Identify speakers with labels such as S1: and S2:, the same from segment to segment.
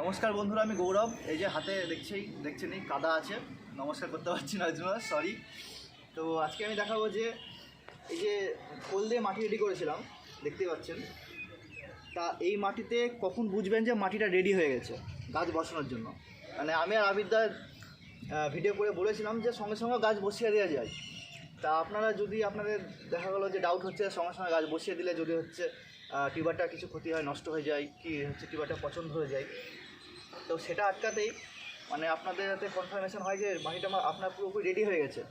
S1: নমস্কার বন্ধুরা, আমি গৌরব। এই যে হাতে দেখছেন এই কাদা আছে, নমস্কার করতে পারছি না, সরি। তো আজকে আমি দেখাবো যে এই যে খোল দিয়ে মাটি রেডি করেছিলাম, দেখতেই পাচ্ছেন। তা এই মাটিতে কখন বুঝবেন যে মাটিটা রেডি হয়ে গেছে গাছ বসানোর জন্য? মানে আমি আর আবিরদার ভিডিও করে বলেছিলাম যে সঙ্গে সঙ্গে গাছ বসিয়ে দেওয়া যায়। তা আপনারা যদি আপনাদের দেখা গেলো যে ডাউট হচ্ছে সঙ্গে সঙ্গে গাছ বসিয়ে দিলে যদি হচ্ছে টিউবারটা কিছু ক্ষতি হয়, নষ্ট হয়ে যায়, কি হচ্ছে টিউবারটা পছন্দ হয়ে যায়, তো সেটা আটকাতেই মানে আপনাদের যাতে কনফার্মেশন হয় যে মাটিটা আপনার পুরোপুরি রেডি হয়ে গেছে,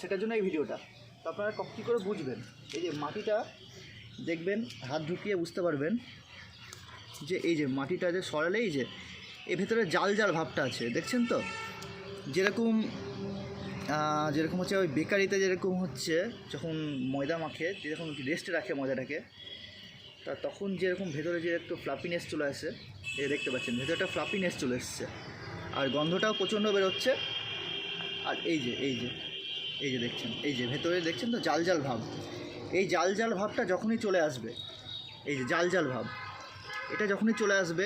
S1: সেটার জন্য এই ভিডিওটা। তো আপনারা কী করে বুঝবেন? এই যে মাটিটা দেখবেন, হাত ঢুকিয়ে বুঝতে পারবেন যে এই যে মাটিটা যে সরালে এই যে এর ভেতরে জাল জাল ভাবটা আছে, দেখছেন তো? যেরকম হচ্ছে ওই বেকারিতে যেরকম হচ্ছে যখন ময়দা মাখে, যেরকম রেস্টে রাখে ময়দাটাকে, তা তখন যেরকম ভেতরে যে একটু ফ্লাপিনেস চলে আসে, দেখতে পাচ্ছেন ভেতরটা ফ্লাপিনেস চলে এসছে, আর গন্ধটাও প্রচণ্ড বেরোচ্ছে। আর এই যে দেখছেন, এই যে ভেতরে দেখছেন তো জাল জাল ভাব, এই জাল জাল ভাবটা যখনই চলে আসবে, এই যে জাল জাল ভাব, এটা যখনই চলে আসবে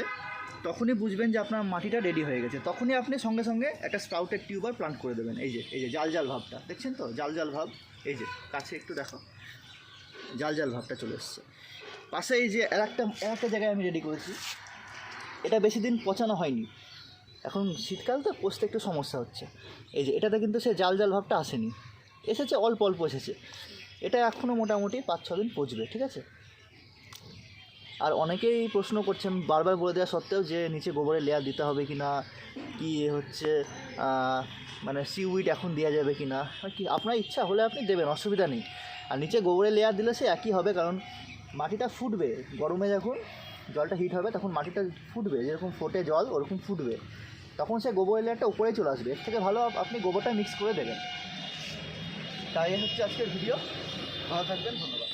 S1: তখনই বুঝবেন যে আপনার মাটিটা রেডি হয়ে গেছে। তখনই আপনি সঙ্গে সঙ্গে একটা স্প্রাউটের টিউবার প্লান্ট করে দেবেন। এই যে জাল জাল ভাবটা দেখছেন তো, জাল জাল ভাব, এই যে কাছে একটু দেখো, জাল জাল ভাবটা চলে এসছে। পাশে এই যে একটা জায়গায় আমি রেডি করেছি, এটা বেশি দিন পচানো হয়নি, এখন শীতকাল তো পচতে একটু সমস্যা হচ্ছে। এই যে এটাতে কিন্তু সে জাল জাল ভাবটা আসেনি, এসেছে অল্প অল্প এসেছে। এটা এখনও মোটামুটি 5-6 দিন পচবে, ঠিক আছে? আর অনেকেই প্রশ্ন করছেন বারবার বলে দেওয়া সত্ত্বেও যে নিচে গোবরের লেয়ার দিতে হবে কি না, কি হচ্ছে মানে সিউইড এখন দেওয়া যাবে কি না, কি আপনার ইচ্ছা হলে আপনি দেবেন, অসুবিধা নেই। আর নিচে গোবরের লেয়ার দিলে সে একই হবে, কারণ মাটিটা ফুটবে গরমে, যখন জলটা হিট হবে তখন মাটিটা ফুটবে, যেরকম ফোটে জল ওরকম ফুটবে, তখন সে গোবরের লেয়ারটা উপরে চলে আসবে। এর থেকে ভালো আপনি গোবরটা মিক্স করে দেবেন। তাই হচ্ছে আজকের ভিডিও। ভালো থাকবেন, ধন্যবাদ।